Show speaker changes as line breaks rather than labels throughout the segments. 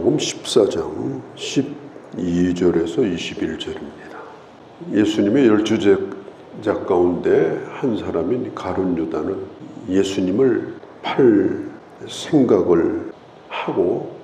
요한복음 14장 12절에서 21절입니다. 예수님의 12제자 가운데 한 사람인 가룟 유다는 예수님을 팔 생각을 하고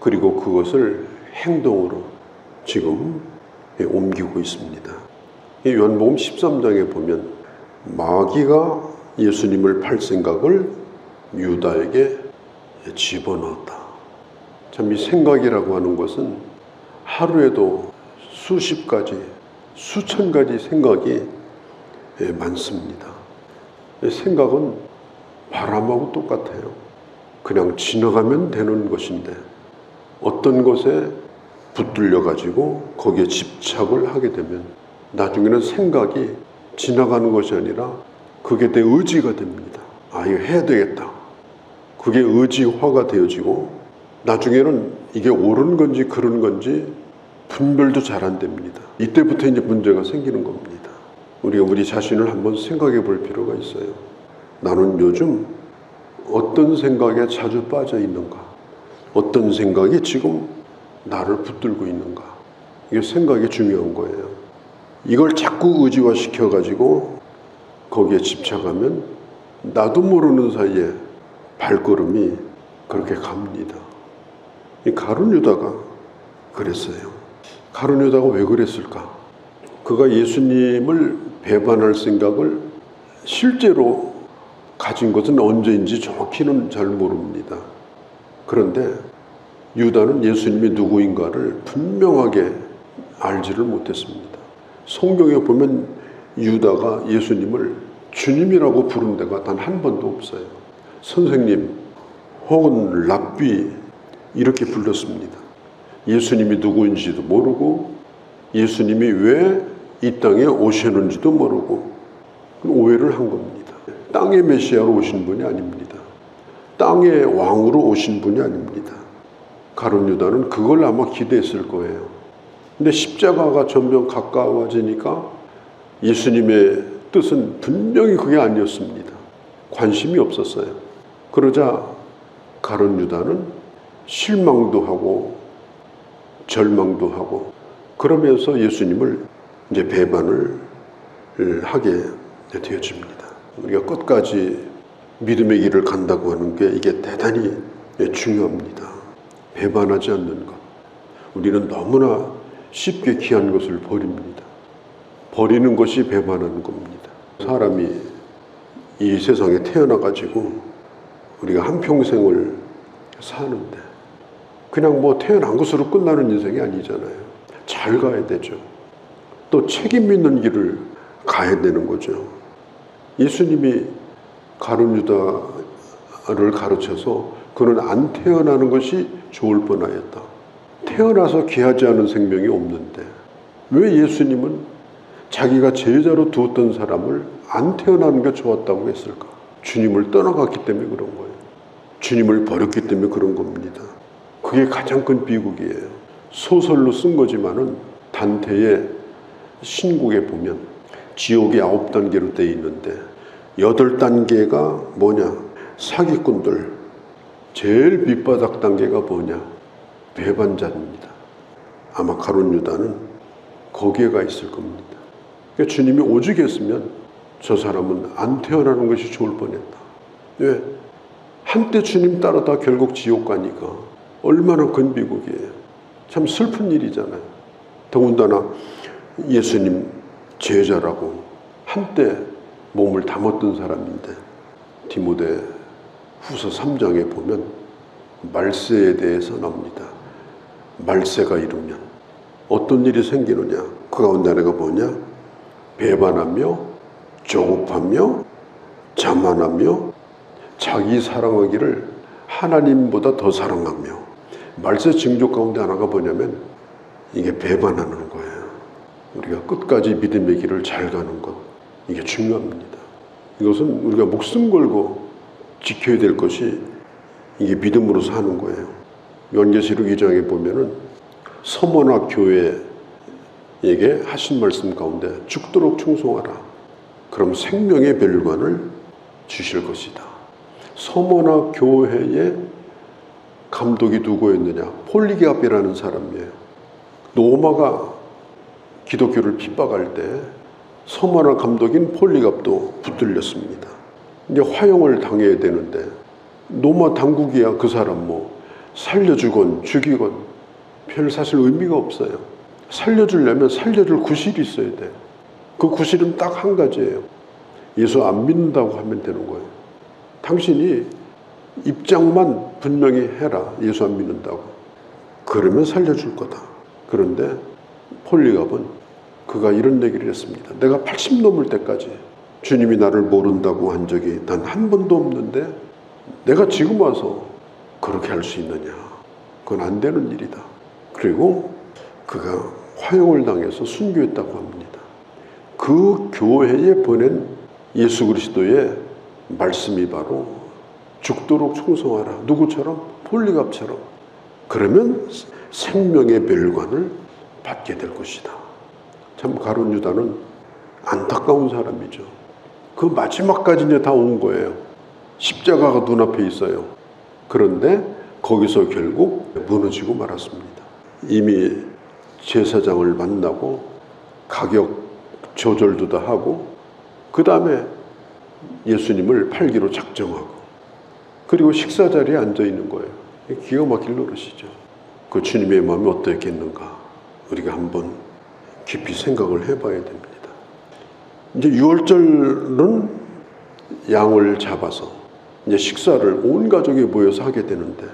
그리고 그것을 행동으로 지금 옮기고 있습니다. 요한복음 13장에 보면 마귀가 예수님을 팔 생각을 유다에게 집어넣었다. 참 이 생각이라고 하는 것은 하루에도 수십 가지, 수천 가지 생각이 많습니다. 생각은 바람하고 똑같아요. 그냥 지나가면 되는 것인데 어떤 것에 붙들려 가지고 거기에 집착을 하게 되면 나중에는 생각이 지나가는 것이 아니라 그게 내 의지가 됩니다. 아, 이거 해야 되겠다. 그게 의지화가 되어지고 나중에는 이게 옳은 건지 그른 건지 분별도 잘 안 됩니다. 이때부터 이제 문제가 생기는 겁니다. 우리가 우리 자신을 한번 생각해 볼 필요가 있어요. 나는 요즘 어떤 생각에 자주 빠져 있는가? 어떤 생각이 지금 나를 붙들고 있는가? 이게 생각이 중요한 거예요. 이걸 자꾸 의지화 시켜가지고 거기에 집착하면 나도 모르는 사이에 발걸음이 그렇게 갑니다. 이 가룟 유다가 그랬어요. 가룟 유다가 왜 그랬을까? 그가 예수님을 배반할 생각을 실제로 가진 것은 언제인지 정확히는 잘 모릅니다. 그런데 유다는 예수님이 누구인가를 분명하게 알지를 못했습니다. 성경에 보면 유다가 예수님을 주님이라고 부른 데가 단 한 번도 없어요. 선생님 혹은 랍비 이렇게 불렀습니다. 예수님이 누구인지도 모르고 예수님이 왜 이 땅에 오셨는지도 모르고 오해를 한 겁니다. 땅의 메시아로 오신 분이 아닙니다. 땅의 왕으로 오신 분이 아닙니다. 가룟 유다는 그걸 아마 기대했을 거예요. 근데 십자가가 점점 가까워지니까 예수님의 뜻은 분명히 그게 아니었습니다. 관심이 없었어요. 그러자 가룟 유다는 실망도 하고 절망도 하고 그러면서 예수님을 이제 배반을 하게 되어집니다. 우리가 끝까지 믿음의 길을 간다고 하는 게 이게 대단히 중요합니다. 배반하지 않는 것. 우리는 너무나 쉽게 귀한 것을 버립니다. 버리는 것이 배반하는 겁니다. 사람이 이 세상에 태어나가지고 우리가 한평생을 사는데 그냥 뭐 태어난 것으로 끝나는 인생이 아니잖아요. 잘 가야 되죠. 또 책임 있는 길을 가야 되는 거죠. 예수님이 가룟 유다를 가르쳐서 그는 안 태어나는 것이 좋을 뻔하였다. 태어나서 귀하지 않은 생명이 없는데 왜 예수님은 자기가 제자로 두었던 사람을 안 태어나는 게 좋았다고 했을까? 주님을 떠나갔기 때문에 그런 거예요. 주님을 버렸기 때문에 그런 겁니다. 그게 가장 큰 비극이에요. 소설로 쓴 거지만은 단테의 신곡에 보면 지옥이 9단계로 되어 있는데 8단계가 뭐냐? 사기꾼들. 제일 밑바닥 단계가 뭐냐? 배반자입니다. 아마 가룟 유다는 거기에 가 있을 겁니다. 그러니까 주님이 오직 했으면 저 사람은 안 태어나는 것이 좋을 뻔했다. 왜? 한때 주님 따르다 결국 지옥 가니까 얼마나 큰 비극이에요. 참 슬픈 일이잖아요. 더군다나 예수님 제자라고 한때 몸을 담았던 사람인데 디모데 후서 3장에 보면 말세에 대해서 나옵니다. 말세가 이르면 어떤 일이 생기느냐? 그 가운데 하나가 뭐냐? 배반하며 조급하며 자만하며 자기 사랑하기를 하나님보다 더 사랑하며. 말세 징조 가운데 하나가 뭐냐면 이게 배반하는 거예요. 우리가 끝까지 믿음의 길을 잘 가는 것, 이게 중요합니다. 이것은 우리가 목숨 걸고 지켜야 될 것이 이게 믿음으로 사는 거예요. 요한계시록 2장에 보면은 서머나 교회에게 하신 말씀 가운데 죽도록 충성하라. 그럼 생명의 멸관을 주실 것이다. 서머나 교회에 감독이 누구였느냐? 폴리갑이라는 사람이에요. 로마가 기독교를 핍박할 때 서머나 감독인 폴리갑도 붙들렸습니다. 이제 화형을 당해야 되는데 로마 당국이야 그 사람 뭐 살려주건 죽이건 별 사실 의미가 없어요. 살려주려면 살려줄 구실이 있어야 돼. 그 구실은 딱 한 가지예요. 예수 안 믿는다고 하면 되는 거예요. 당신이 입장만 분명히 해라. 예수 안 믿는다고. 그러면 살려줄 거다. 그런데 폴리갑은 그가 이런 얘기를 했습니다. 내가 80 넘을 때까지 주님이 나를 모른다고 한 적이 단 한 번도 없는데 내가 지금 와서 그렇게 할 수 있느냐. 그건 안 되는 일이다. 그리고 그가 화형을 당해서 순교했다고 합니다. 그 교회에 보낸 예수 그리스도의 말씀이 바로 죽도록 충성하라. 누구처럼? 폴리갑처럼. 그러면 생명의 멸관을 받게 될 것이다. 참 가룟 유다는 안타까운 사람이죠. 그 마지막까지 이제 다 온 거예요. 십자가가 눈앞에 있어요. 그런데 거기서 결국 무너지고 말았습니다. 이미 제사장을 만나고 가격 조절도 다 하고 그 다음에 예수님을 팔기로 작정하고 그리고 식사 자리에 앉아 있는 거예요. 기가 막힐 노릇이죠. 그 주님의 마음이 어떻겠는가 우리가 한번 깊이 생각을 해봐야 됩니다. 이제 유월절은 양을 잡아서 이제 식사를 온 가족이 모여서 하게 되는데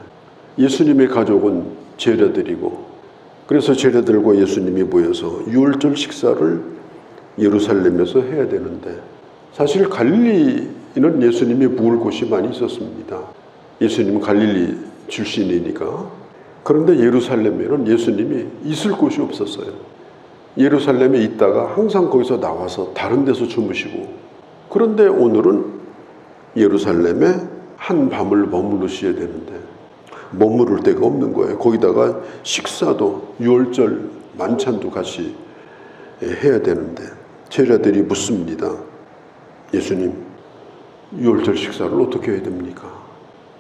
예수님의 가족은 제자들이고 그래서 제자들과 예수님이 모여서 유월절 식사를 예루살렘에서 해야 되는데 사실 갈릴리는 예수님이 묵을 곳이 많이 있었습니다. 예수님은 갈릴리 출신이니까. 그런데 예루살렘에는 예수님이 있을 곳이 없었어요. 예루살렘에 있다가 항상 거기서 나와서 다른 데서 주무시고 그런데 오늘은 예루살렘에 한 밤을 머무르셔야 되는데 머무를 데가 없는 거예요. 거기다가 식사도 유월절 만찬도 같이 해야 되는데 제자들이 묻습니다. 예수님, 유월절 식사를 어떻게 해야 됩니까?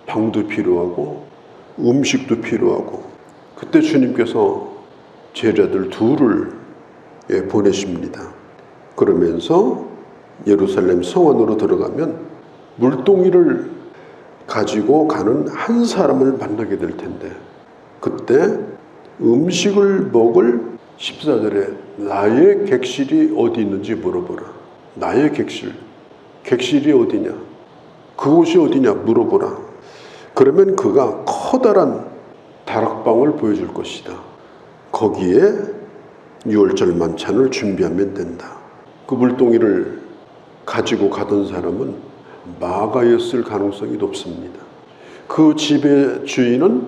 방도 필요하고 음식도 필요하고 그때 주님께서 제자들 둘을 보내십니다. 그러면서 예루살렘 성 안으로 들어가면 물동이를 가지고 가는 한 사람을 만나게 될 텐데 그때 음식을 먹을 14절에 나의 객실이 어디 있는지 물어보라. 나의 객실이 어디냐? 그곳이 어디냐 물어보라. 그러면 그가 커다란 다락방을 보여줄 것이다. 거기에 유월절 만찬을 준비하면 된다. 그 물동이를 가지고 가던 사람은 마가였을 가능성이 높습니다. 그 집의 주인은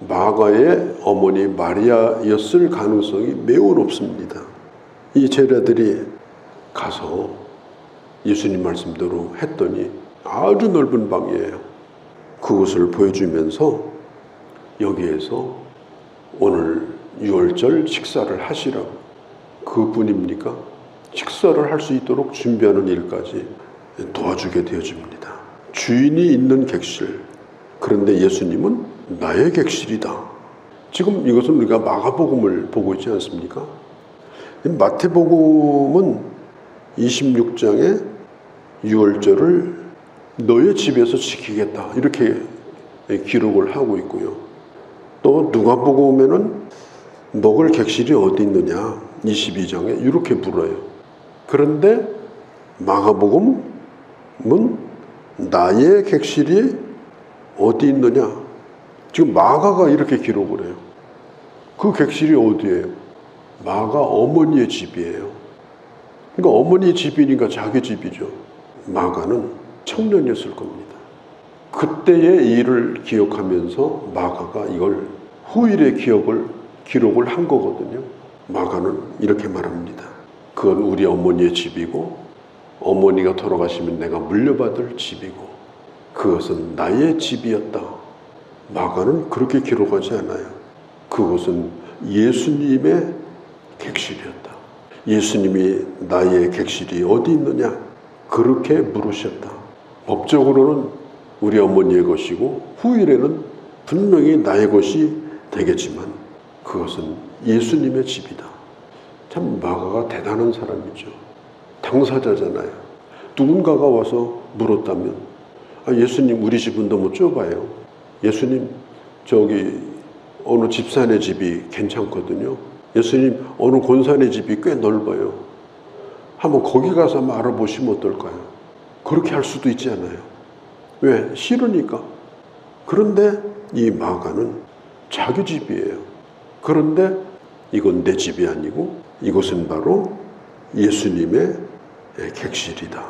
마가의 어머니 마리아였을 가능성이 매우 높습니다. 이 제자들이 가서 예수님 말씀대로 했더니 아주 넓은 방이에요. 그것을 보여주면서 여기에서 오늘 유월절 식사를 하시라고. 그뿐입니까? 식사를 할 수 있도록 준비하는 일까지 도와주게 되어집니다. 주인이 있는 객실. 그런데 예수님은 나의 객실이다. 지금 이것은 우리가 마가복음을 보고 있지 않습니까? 마태복음은 26장에 유월절을 너의 집에서 지키겠다 이렇게 기록을 하고 있고요. 또 누가복음에는 먹을 객실이 어디 있느냐 22장에 이렇게 물어요. 그런데 마가복음은 나의 객실이 어디 있느냐 지금 마가가 이렇게 기록을 해요. 그 객실이 어디예요? 마가 어머니의 집이에요. 그러니까 어머니의 집이니까 자기 집이죠. 마가는 청년이었을 겁니다. 그때의 일을 기억하면서 마가가 이걸 후일의 기록을 한 거거든요. 마가는 이렇게 말합니다. 그건 우리 어머니의 집이고 어머니가 돌아가시면 내가 물려받을 집이고 그것은 나의 집이었다. 마가는 그렇게 기록하지 않아요. 그것은 예수님의 객실이었다. 예수님이 나의 객실이 어디 있느냐? 그렇게 물으셨다. 법적으로는 우리 어머니의 것이고 후일에는 분명히 나의 것이 되겠지만 그것은 예수님의 집이다. 참 마가가 대단한 사람이죠. 당사자잖아요. 누군가가 와서 물었다면 예수님 우리 집은 너무 좁아요. 예수님 저기 어느 집사의 집이 괜찮거든요. 예수님 어느 권사의 집이 꽤 넓어요. 한번 거기 가서 한번 알아보시면 어떨까요? 그렇게 할 수도 있지 않아요? 왜? 싫으니까. 그런데 이 마가는 자기 집이에요. 그런데 이건 내 집이 아니고 이것은 바로 예수님의 객실이다.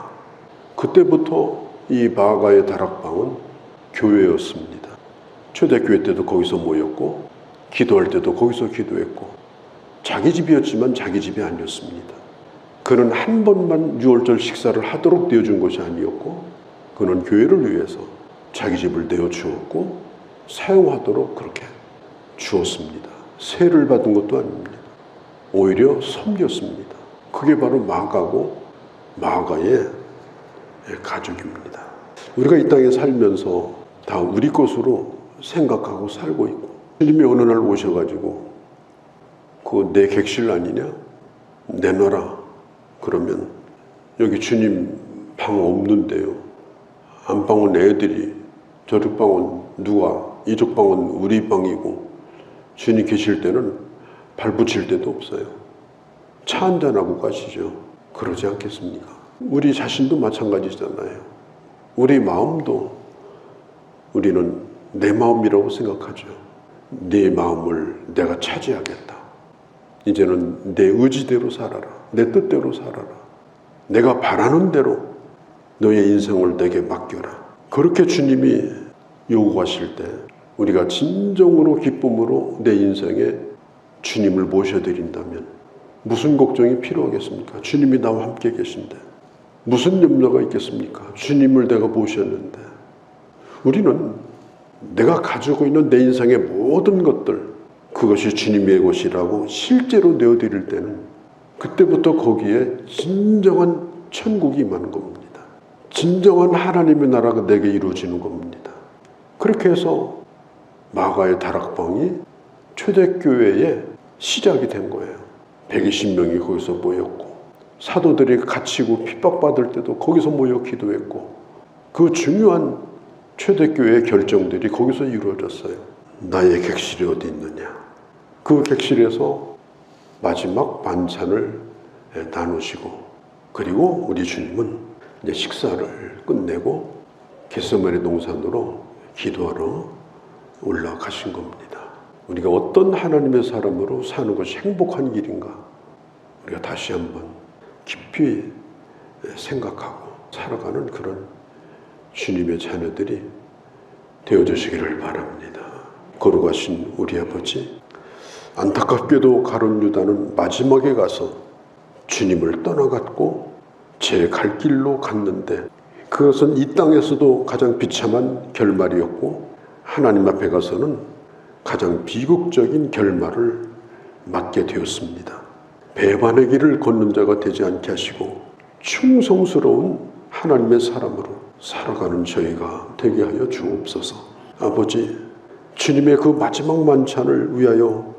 그때부터 이 마가의 다락방은 교회였습니다. 초대교회 때도 거기서 모였고 기도할 때도 거기서 기도했고 자기 집이었지만 자기 집이 아니었습니다. 그는 한 번만 유월절 식사를 하도록 내어준 것이 아니었고 그는 교회를 위해서 자기 집을 내어주었고 사용하도록 그렇게 주었습니다. 세를 받은 것도 아닙니다. 오히려 섬겼습니다. 그게 바로 마가고 마가의 가족입니다. 우리가 이 땅에 살면서 다 우리 것으로 생각하고 살고 있고 주님이 어느 날 오셔가지고 그거 내 객실 아니냐? 내놔라. 그러면 여기 주님 방 없는데요. 안방은 애들이, 저쪽 방은 누가, 이쪽 방은 우리 방이고 주님 계실 때는 발 붙일 데도 없어요. 차 한잔하고 가시죠. 그러지 않겠습니까? 우리 자신도 마찬가지잖아요. 우리 마음도 우리는 내 마음이라고 생각하죠. 네 마음을 내가 차지하겠다. 이제는 내 의지대로 살아라. 내 뜻대로 살아라. 내가 바라는 대로 너의 인생을 내게 맡겨라. 그렇게 주님이 요구하실 때 우리가 진정으로 기쁨으로 내 인생에 주님을 모셔드린다면 무슨 걱정이 필요하겠습니까? 주님이 나와 함께 계신데 무슨 염려가 있겠습니까? 주님을 내가 모셨는데. 우리는 내가 가지고 있는 내 인생의 모든 것들 그것이 주님의 것이라고 실제로 내어드릴 때는 그때부터 거기에 진정한 천국이 임하는 겁니다. 진정한 하나님의 나라가 내게 이루어지는 겁니다. 그렇게 해서 마가의 다락방이 초대교회의 시작이 된 거예요. 120명이 거기서 모였고 사도들이 갇히고 핍박받을 때도 거기서 모여 기도했고 그 중요한 초대교회의 결정들이 거기서 이루어졌어요. 나의 객실이 어디 있느냐. 그 객실에서 마지막 반찬을 나누시고 그리고 우리 주님은 이제 식사를 끝내고 겟세마네 동산으로 기도하러 올라가신 겁니다. 우리가 어떤 하나님의 사람으로 사는 것이 행복한 길인가 우리가 다시 한번 깊이 생각하고 살아가는 그런 주님의 자녀들이 되어주시기를 바랍니다. 거룩하신 우리 아버지, 안타깝게도 가룟 유다는 마지막에 가서 주님을 떠나갔고 제 갈 길로 갔는데 그것은 이 땅에서도 가장 비참한 결말이었고 하나님 앞에 가서는 가장 비극적인 결말을 맞게 되었습니다. 배반의 길을 걷는 자가 되지 않게 하시고 충성스러운 하나님의 사람으로 살아가는 저희가 되게 하여 주옵소서. 아버지, 주님의 그 마지막 만찬을 위하여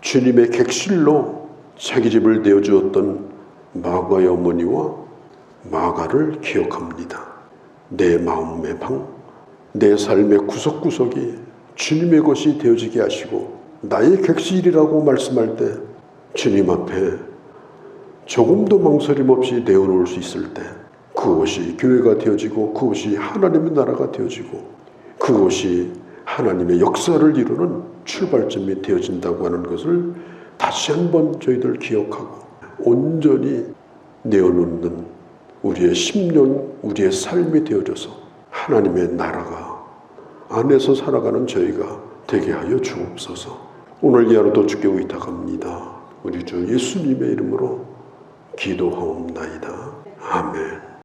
주님의 객실로 자기 집을 내어주었던 마가의 어머니와 마가를 기억합니다. 내 마음의 방, 내 삶의 구석구석이 주님의 것이 되어지게 하시고 나의 객실이라고 말씀할 때 주님 앞에 조금도 망설임 없이 내어놓을 수 있을 때 그것이 교회가 되어지고 그것이 하나님의 나라가 되어지고 그것이 하나님의 역사를 이루는 출발점이 되어진다고 하는 것을 다시 한번 저희들 기억하고 온전히 내어놓는 우리의 심령, 우리의 삶이 되어져서 하나님의 나라가 안에서 살아가는 저희가 되게 하여 주옵소서. 오늘 이 하루도 주께 의탁합니다. 우리 주 예수님의 이름으로 기도하옵나이다. 아멘.